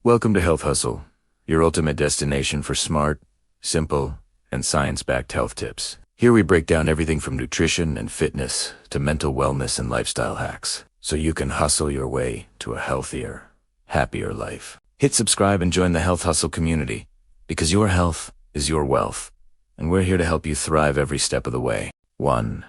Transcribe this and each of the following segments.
Welcome to Health Hustle, your ultimate destination for smart, simple, and science-backed health tips. Here we break down everything from nutrition and fitness to mental wellness and lifestyle hacks, so you can hustle your way to a healthier, happier life. Hit subscribe and join the Health Hustle community, because your health is your wealth, and we're here to help you thrive every step of the way. 1.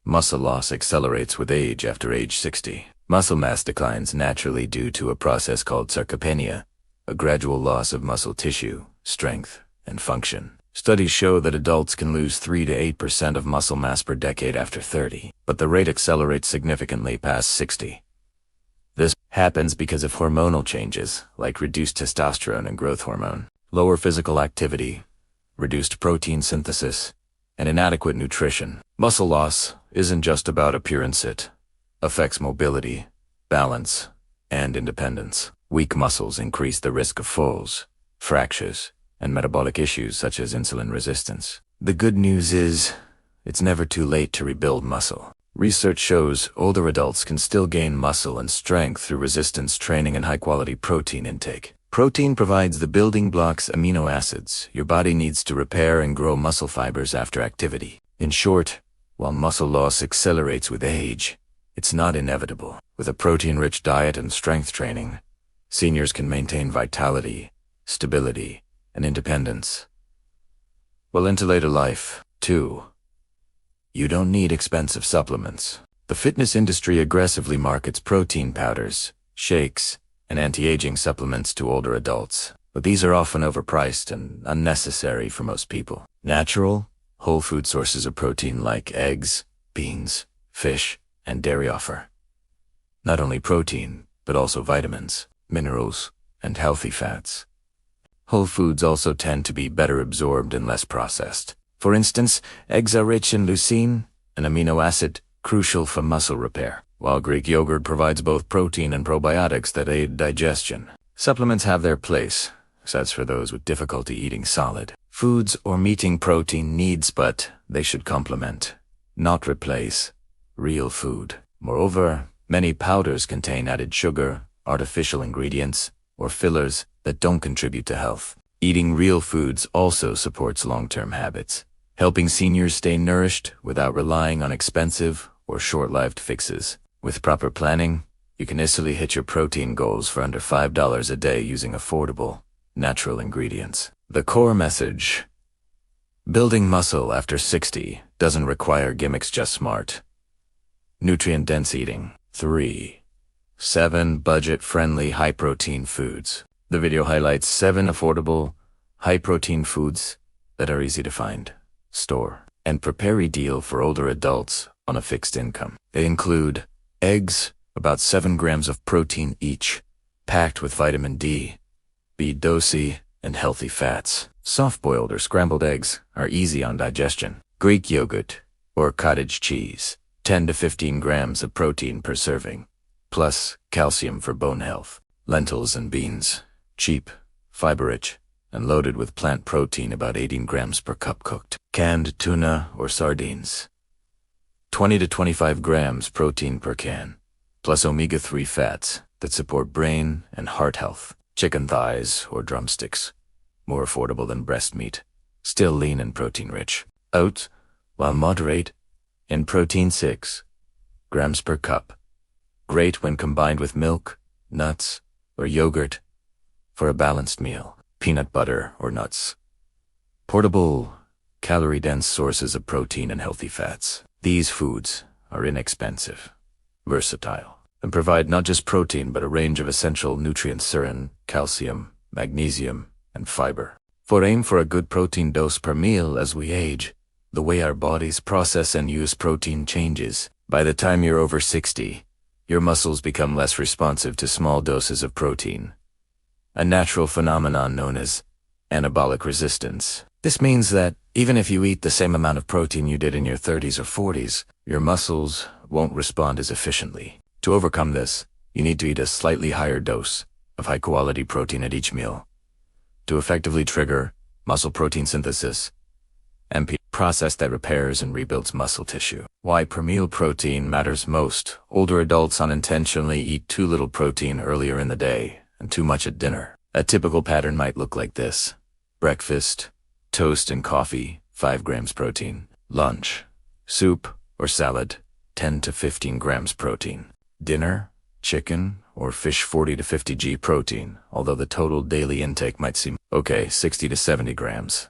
Muscle loss accelerates with age after age 60. Muscle mass declines naturally due to a process called sarcopenia, a gradual loss of muscle tissue, strength, and function. Studies show that adults can lose 3 to 8% of muscle mass per decade after 30, but the rate accelerates significantly past 60. This happens because of hormonal changes, like reduced testosterone and growth hormone, lower physical activity, reduced protein synthesis, and inadequate nutrition. Muscle loss isn't just about appearance, it affects mobility, balance, and independence. Weak muscles increase the risk of falls, fractures, and metabolic issues such as insulin resistance. The good news is, it's never too late to rebuild muscle. Research shows older adults can still gain muscle and strength through resistance training and high-quality protein intake. Protein provides the building blocks, amino acids, your body needs to repair and grow muscle fibers after activity. In short, while muscle loss accelerates with age, it's not inevitable. With a protein-rich diet and strength training, seniors can maintain vitality, stability, and independence. Well into later life. 2. You don't need expensive supplements. The fitness industry aggressively markets protein powders, shakes, and anti-aging supplements to older adults, but these are often overpriced and unnecessary for most people. Natural, whole food sources of protein like eggs, beans, fish, and dairy offer not only protein, but also vitamins, minerals, and healthy fats. Whole foods also tend to be better absorbed and less processed. For instance, eggs are rich in leucine, an amino acid crucial for muscle repair, while Greek yogurt provides both protein and probiotics that aid digestion. Supplements have their place, except for those with difficulty eating solid foods or meeting protein needs, but they should complement, not replace, real food. Moreover, many powders contain added sugar, artificial ingredients, or fillers that don't contribute to health. Eating real foods also supports long-term habits, helping seniors stay nourished without relying on expensive or short-lived fixes. With proper planning, you can easily hit your protein goals for under $5 a day using affordable, natural ingredients. The core message: building muscle after 60 doesn't require gimmicks, just smart, nutrient-dense eating. 3. 7 budget-friendly high-protein foods. The video highlights 7 affordable, high-protein foods that are easy to find, store, and prepare, ideal for older adults on a fixed income. They include eggs, about 7 grams of protein each, packed with vitamin D, B12, and healthy fats. Soft-boiled or scrambled eggs are easy on digestion. Greek yogurt or cottage cheese, 10 to 15 grams of protein per serving, plus calcium for bone health. Lentils and beans, cheap, fiber-rich, and loaded with plant protein, about 18 grams per cup cooked. Canned tuna or sardines, 20 to 25 grams protein per can, plus omega-3 fats that support brain and heart health. Chicken thighs or drumsticks, more affordable than breast meat, still lean and protein-rich. Oats, while moderate in protein, 6 grams per cup, great when combined with milk, nuts, or yogurt for a balanced meal. Peanut butter or nuts, portable, calorie-dense sources of protein and healthy fats. These foods are inexpensive, versatile, and provide not just protein but a range of essential nutrients: serin, calcium, magnesium, and fiber. Aim for a good protein dose per meal. As we age, the way our bodies process and use protein changes. By the time you're over 60, your muscles become less responsive to small doses of protein, a natural phenomenon known as anabolic resistance. This means that even if you eat the same amount of protein you did in your 30s or 40s, your muscles won't respond as efficiently. To overcome this, you need to eat a slightly higher dose of high-quality protein at each meal to effectively trigger muscle protein synthesis, MP, process that repairs and rebuilds muscle tissue. Why per meal protein matters most. Older adults unintentionally eat too little protein earlier in the day, and too much at dinner. A typical pattern might look like this. Breakfast, toast and coffee, 5 grams protein. Lunch, soup or salad, 10 to 15 grams protein. Dinner, chicken or fish, 40 to 50 g protein, although the total daily intake might seem okay, 60 to 70 grams.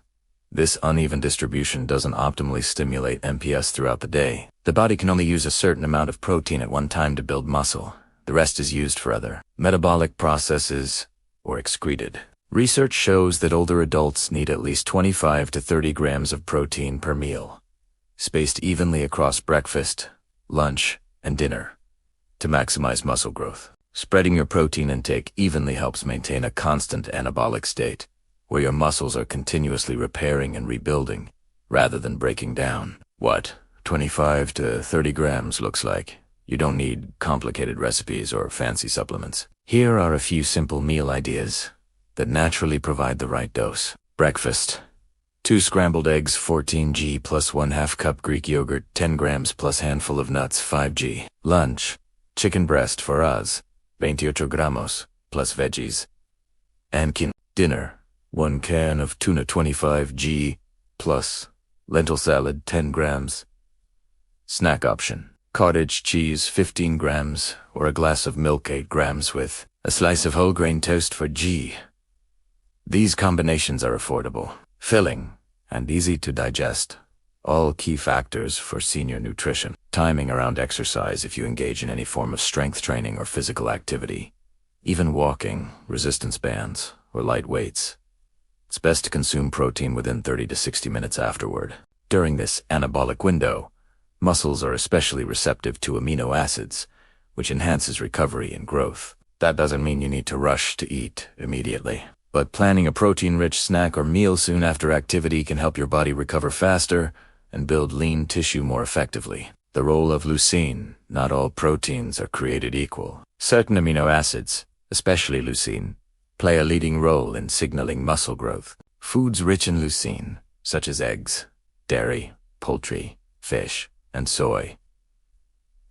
This uneven distribution doesn't optimally stimulate MPS throughout the day. The body can only use a certain amount of protein at one time to build muscle. The rest is used for other metabolic processes or excreted. Research shows that older adults need at least 25 to 30 grams of protein per meal, spaced evenly across breakfast, lunch, and dinner, to maximize muscle growth. Spreading your protein intake evenly helps maintain a constant anabolic state, where your muscles are continuously repairing and rebuilding, rather than breaking down. What 25 to 30 grams looks like. You don't need complicated recipes or fancy supplements. Here are a few simple meal ideas that naturally provide the right dose. Breakfast: 2 scrambled eggs, 14 g plus 1/2 cup Greek yogurt, 10 grams plus handful of nuts, 5 g. Lunch: chicken breast for us, 28 gramos, plus veggies and quinoa. Dinner: 1 can of tuna, 25 g, plus lentil salad, 10 grams. Snack option: cottage cheese, 15 grams, or a glass of milk, 8 grams, with a slice of whole grain toast for g. These combinations are affordable, filling, and easy to digest, all key factors for senior nutrition. Timing around exercise: if you engage in any form of strength training or physical activity, even walking, resistance bands, or light weights, it's best to consume protein within 30 to 60 minutes afterward. During this anabolic window, muscles are especially receptive to amino acids, which enhances recovery and growth. That doesn't mean you need to rush to eat immediately, but planning a protein-rich snack or meal soon after activity can help your body recover faster and build lean tissue more effectively. The role of leucine: not all proteins are created equal. Certain amino acids, especially leucine, play a leading role in signaling muscle growth. Foods rich in leucine, such as eggs, dairy, poultry, fish, and soy,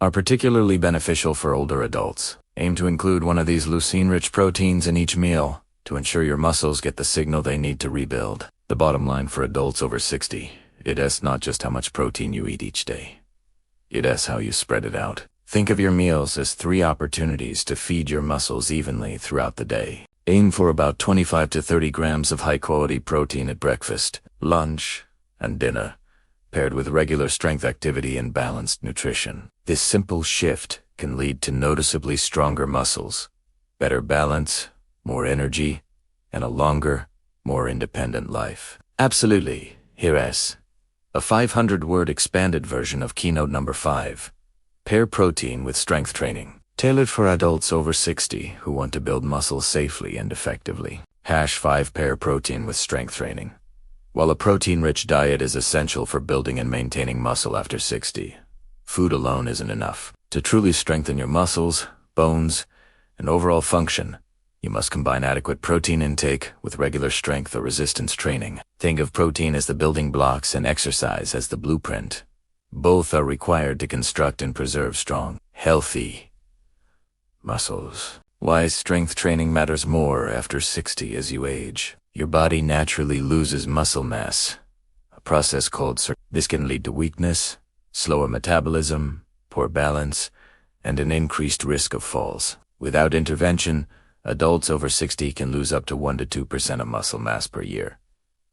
are particularly beneficial for older adults. Aim to include one of these leucine-rich proteins in each meal to ensure your muscles get the signal they need to rebuild. The bottom line for adults over 60, it's not just how much protein you eat each day. It's how you spread it out. Think of your meals as 3 opportunities to feed your muscles evenly throughout the day. Aim for about 25 to 30 grams of high-quality protein at breakfast, lunch, and dinner, paired with regular strength activity and balanced nutrition. This simple shift can lead to noticeably stronger muscles, better balance, more energy, and a longer, more independent life. Absolutely. Here's a 500-word expanded version of keynote number 5. Pair protein with strength training. Tailored for adults over 60 who want to build muscle safely and effectively. #5 Pair protein with strength training. While a protein-rich diet is essential for building and maintaining muscle after 60, food alone isn't enough. To truly strengthen your muscles, bones, and overall function, you must combine adequate protein intake with regular strength or resistance training. Think of protein as the building blocks and exercise as the blueprint. Both are required to construct and preserve strong, healthy muscles. Why strength training matters more after 60 as you age. Your body naturally loses muscle mass, a process called This can lead to weakness, slower metabolism, poor balance, and an increased risk of falls. Without intervention, adults over 60 can lose up to 1 to 2% of muscle mass per year,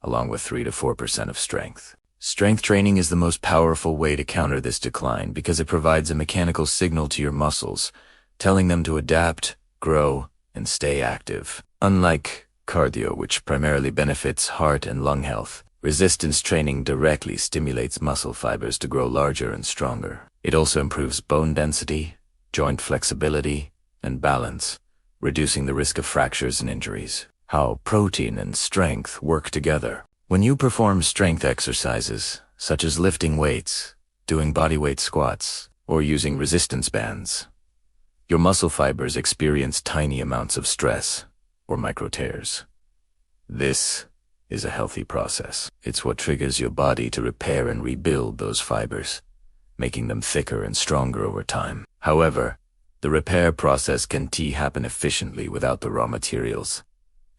along with 3 to 4% of strength. Strength training is the most powerful way to counter this decline because it provides a mechanical signal to your muscles, telling them to adapt, grow, and stay active. Unlike cardio, which primarily benefits heart and lung health, resistance training directly stimulates muscle fibers to grow larger and stronger. It also improves bone density, joint flexibility, and balance, reducing the risk of fractures and injuries. How protein and strength work together. When you perform strength exercises, such as lifting weights, doing bodyweight squats, or using resistance bands, your muscle fibers experience tiny amounts of stress, or micro tears. This is a healthy process. It's what triggers your body to repair and rebuild those fibers, making them thicker and stronger over time. However, The repair process can happen efficiently without the raw materials.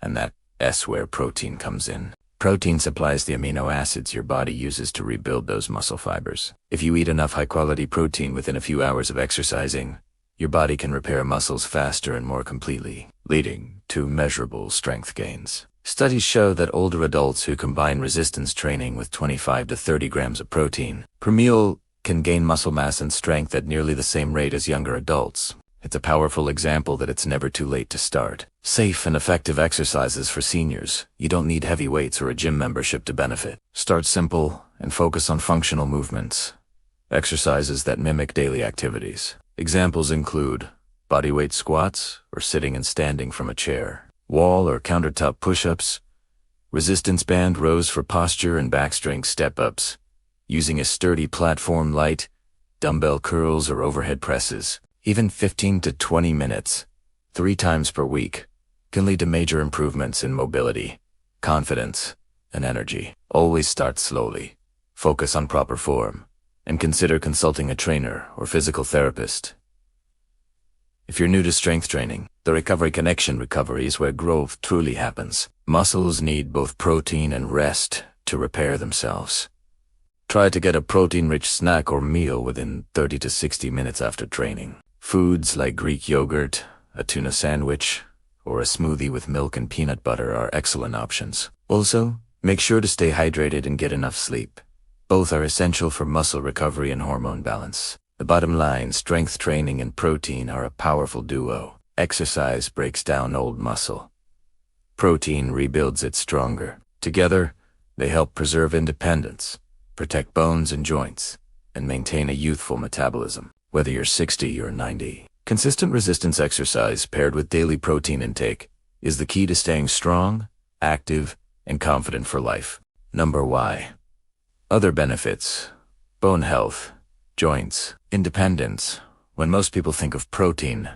And that's where protein comes in. Protein supplies the amino acids your body uses to rebuild those muscle fibers. If you eat enough high-quality protein within a few hours of exercising, your body can repair muscles faster and more completely, leading to measurable strength gains. Studies show that older adults who combine resistance training with 25 to 30 grams of protein per meal can gain muscle mass and strength at nearly the same rate as younger adults. It's a powerful example that it's never too late to start. Safe and effective exercises for seniors. You don't need heavy weights or a gym membership to benefit. Start simple and focus on functional movements. Exercises that mimic daily activities. Examples include bodyweight squats or sitting and standing from a chair, wall or countertop push-ups, resistance band rows for posture and back strength step-ups, using a sturdy platform light, dumbbell curls or overhead presses. Even 15 to 20 minutes, 3 times per week, can lead to major improvements in mobility, confidence, and energy. Always start slowly, focus on proper form, and consider consulting a trainer or physical therapist. If you're new to strength training, the Recovery Connection recovery is where growth truly happens. Muscles need both protein and rest to repair themselves. Try to get a protein-rich snack or meal within 30 to 60 minutes after training. Foods like Greek yogurt, a tuna sandwich, or a smoothie with milk and peanut butter are excellent options. Also, make sure to stay hydrated and get enough sleep. Both are essential for muscle recovery and hormone balance. The bottom line, strength training and protein are a powerful duo. Exercise breaks down old muscle. Protein rebuilds it stronger. Together, they help preserve independence, protect bones and joints, and maintain a youthful metabolism. Whether you're 60 or 90. Consistent resistance exercise paired with daily protein intake is the key to staying strong, active, and confident for life. Number Y. Other benefits: bone health, joints, independence. When most people think of protein,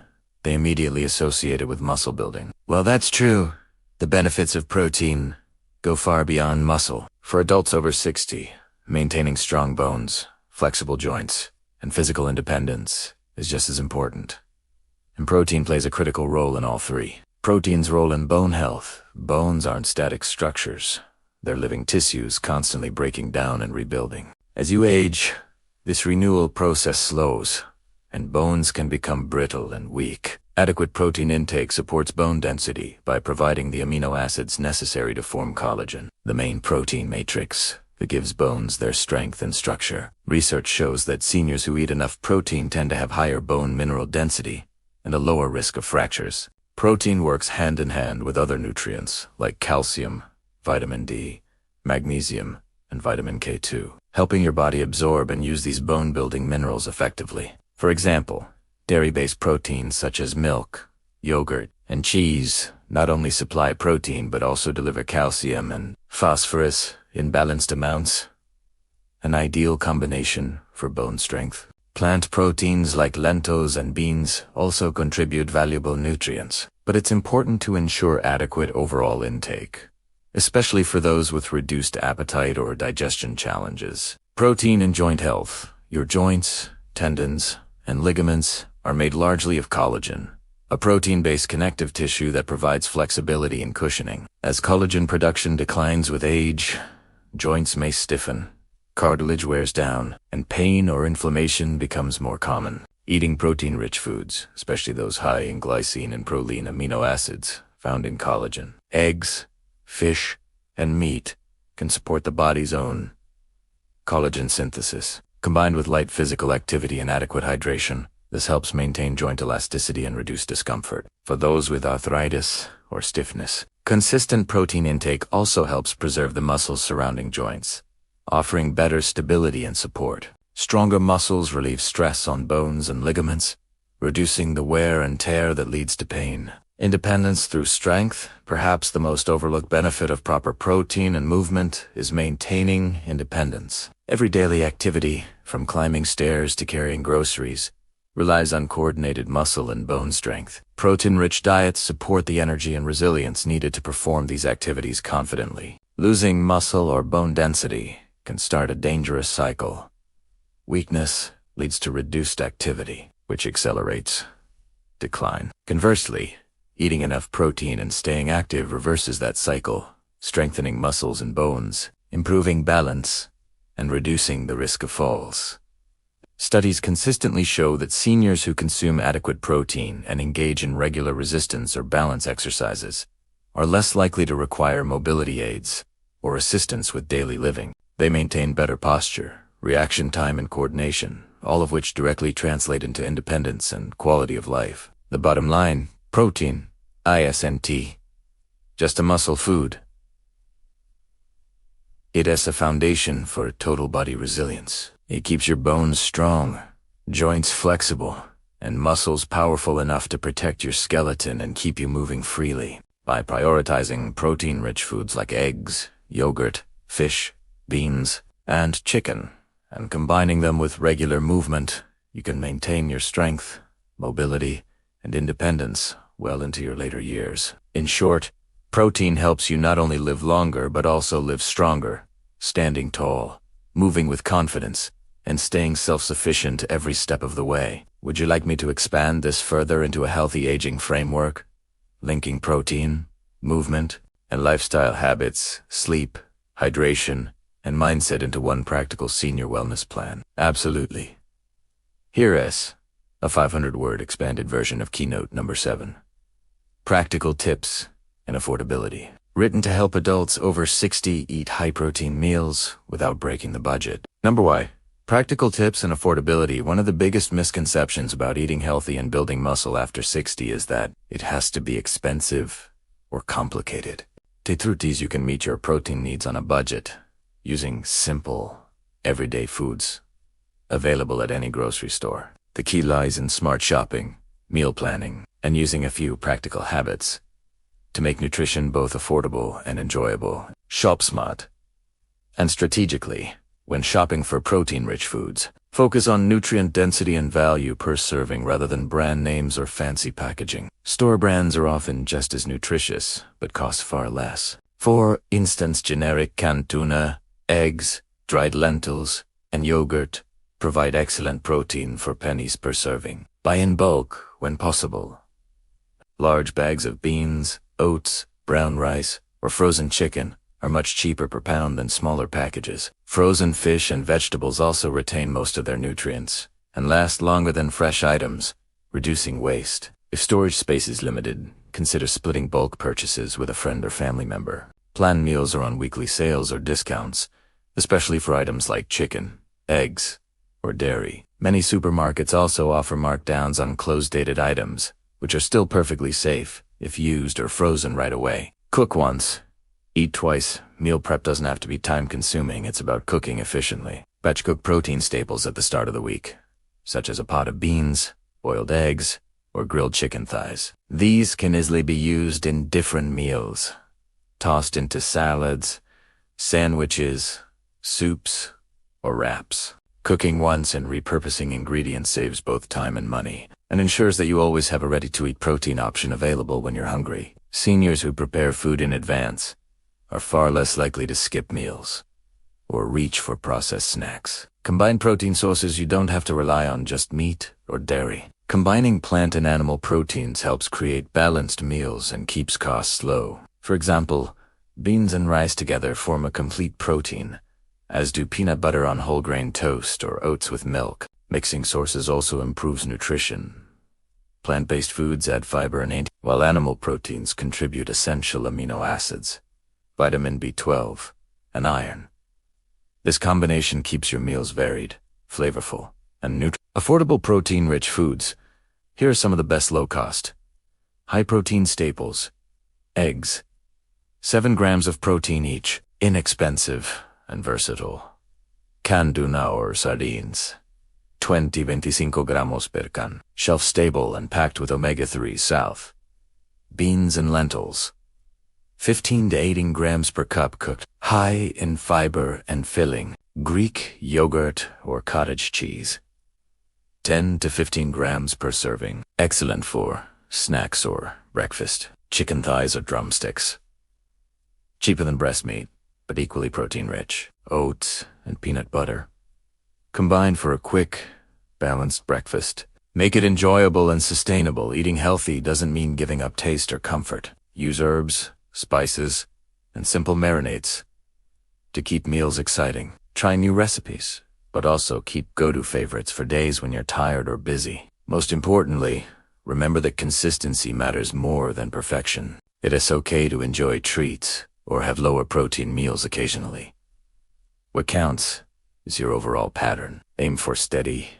they immediately associate it with muscle building. Well, that's true. The benefits of protein go far beyond muscle. For adults over 60, maintaining strong bones, flexible joints, and physical independence is just as important. And protein plays a critical role in all three. Protein's role in bone health. Bones aren't static structures. They're living tissues constantly breaking down and rebuilding. As you age, this renewal process slows, and bones can become brittle and weak. Adequate protein intake supports bone density by providing the amino acids necessary to form collagen, the main protein matrix that gives bones their strength and structure. Research shows that seniors who eat enough protein tend to have higher bone mineral density and a lower risk of fractures. Protein works hand in hand with other nutrients like calcium, vitamin D, magnesium, and vitamin K2, helping your body absorb and use these bone-building minerals effectively. For example, dairy-based proteins such as milk, yogurt, and cheese not only supply protein but also deliver calcium and phosphorus in balanced amounts, an ideal combination for bone strength. Plant proteins like lentils and beans also contribute valuable nutrients, but it's important to ensure adequate overall intake, especially for those with reduced appetite or digestion challenges. Protein and joint health. Your joints, tendons, and ligaments are made largely of collagen, a protein-based connective tissue that provides flexibility and cushioning. As collagen production declines with age, joints may stiffen, cartilage wears down, and pain or inflammation becomes more common. Eating protein-rich foods, especially those high in glycine and proline amino acids found in collagen, eggs, fish, and meat, can support the body's own collagen synthesis. Combined with light physical activity and adequate hydration, this helps maintain joint elasticity and reduce discomfort. For those with arthritis or stiffness, consistent protein intake also helps preserve the muscles surrounding joints, offering better stability and support. Stronger muscles relieve stress on bones and ligaments, reducing the wear and tear that leads to pain. Independence through strength. Perhaps the most overlooked benefit of proper protein and movement is maintaining independence. Every daily activity, from climbing stairs to carrying groceries, relies on coordinated muscle and bone strength. Protein-rich diets support the energy and resilience needed to perform these activities confidently. Losing muscle or bone density can start a dangerous cycle. Weakness leads to reduced activity, which accelerates decline. Conversely, eating enough protein and staying active reverses that cycle, strengthening muscles and bones, improving balance, and reducing the risk of falls. Studies consistently show that seniors who consume adequate protein and engage in regular resistance or balance exercises are less likely to require mobility aids or assistance with daily living. They maintain better posture, reaction time, and coordination, all of which directly translate into independence and quality of life. The bottom line: protein, isn't just a muscle food. It is a foundation for total body resilience. It keeps your bones strong, joints flexible, and muscles powerful enough to protect your skeleton and keep you moving freely. By prioritizing protein-rich foods like eggs, yogurt, fish, beans, and chicken, and combining them with regular movement, you can maintain your strength, mobility, and independence well into your later years. In short, protein helps you not only live longer but also live stronger, standing tall, moving with confidence, and staying self-sufficient every step of the way. Would you like me to expand this further into a healthy aging framework, linking protein, movement, and lifestyle habits, sleep, hydration, and mindset into one practical senior wellness plan? Absolutely. Here is a 500-word expanded version of Keynote number 7. Practical tips and affordability. Written to help adults over 60 eat high-protein meals without breaking the budget. Number 1. Practical tips and affordability. One of the biggest misconceptions about eating healthy and building muscle after 60 is that it has to be expensive or complicated. The truth is, you can meet your protein needs on a budget using simple, everyday foods available at any grocery store. The key lies in smart shopping, meal planning, and using a few practical habits to make nutrition both affordable and enjoyable. Shop smart and strategically when shopping for protein-rich foods. Focus on nutrient density and value per serving rather than brand names or fancy packaging. Store brands are often just as nutritious, but cost far less. For instance, generic canned tuna, eggs, dried lentils, and yogurt provide excellent protein for pennies per serving. Buy in bulk when possible. Large bags of beans, oats, brown rice, or frozen chicken are much cheaper per pound than smaller packages. Frozen fish and vegetables also retain most of their nutrients and last longer than fresh items, reducing waste. If storage space is limited, consider splitting bulk purchases with a friend or family member. Plan meals are on weekly sales or discounts, especially for items like chicken, eggs, or dairy. Many supermarkets also offer markdowns on close-dated items, which are still perfectly safe if used or frozen right away. Cook once, eat twice. Meal prep doesn't have to be time-consuming, it's about cooking efficiently. Batch cook protein staples at the start of the week, such as a pot of beans, boiled eggs, or grilled chicken thighs. These can easily be used in different meals, tossed into salads, sandwiches, soups, or wraps. Cooking once and repurposing ingredients saves both time and money, and ensures that you always have a ready-to-eat protein option available when you're hungry. Seniors who prepare food in advance are far less likely to skip meals or reach for processed snacks. Combine protein sources. You don't have to rely on just meat or dairy. Combining plant and animal proteins helps create balanced meals and keeps costs low. For example, beans and rice together form a complete protein, as do peanut butter on whole grain toast or oats with milk. Mixing sources also improves nutrition. Plant-based foods add fiber and while animal proteins contribute essential amino acids, vitamin B12, and iron. This combination keeps your meals varied, flavorful, and affordable protein-rich foods. Here are some of the best low-cost, high-protein staples. Eggs, 7 grams of protein each, inexpensive and versatile. Canned tuna or sardines, 20-25 gramos per can, shelf-stable and packed with omega-3 south. Beans and lentils, 15 to 18 grams per cup cooked, high in fiber and filling. Greek yogurt or cottage cheese, 10 to 15 grams per serving, excellent for snacks or breakfast. Chicken thighs or drumsticks, cheaper than breast meat, but equally protein-rich. Oats and peanut butter, combined for a quick, balanced breakfast. Make it enjoyable and sustainable. Eating healthy doesn't mean giving up taste or comfort. Use herbs, spices, and simple marinades to keep meals exciting. Try new recipes, but also keep go-to favorites for days when you're tired or busy. Most importantly, remember that consistency matters more than perfection. It is okay to enjoy treats or have lower protein meals occasionally. What counts is your overall pattern. Aim for steady,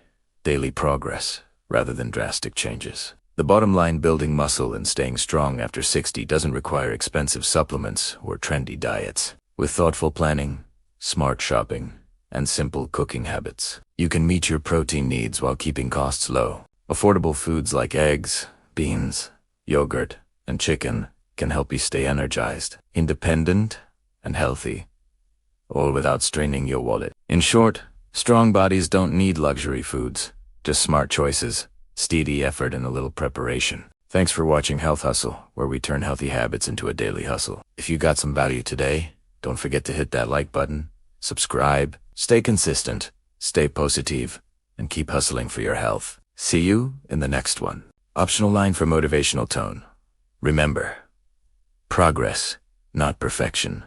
daily progress rather than drastic changes. The bottom line: building muscle and staying strong after 60 doesn't require expensive supplements or trendy diets. With thoughtful planning, smart shopping, and simple cooking habits, you can meet your protein needs while keeping costs low. Affordable foods like eggs, beans, yogurt, and chicken can help you stay energized, independent, and healthy, all without straining your wallet. In short, strong bodies don't need luxury foods, just smart choices, steady effort, and a little preparation. Thanks for watching Health Hustle, where we turn healthy habits into a daily hustle. If you got some value today, don't forget to hit that like button, subscribe, stay consistent, stay positive, and keep hustling for your health. See you in the next one. Optional line for motivational tone. Remember, progress, not perfection.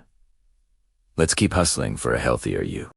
Let's keep hustling for a healthier you.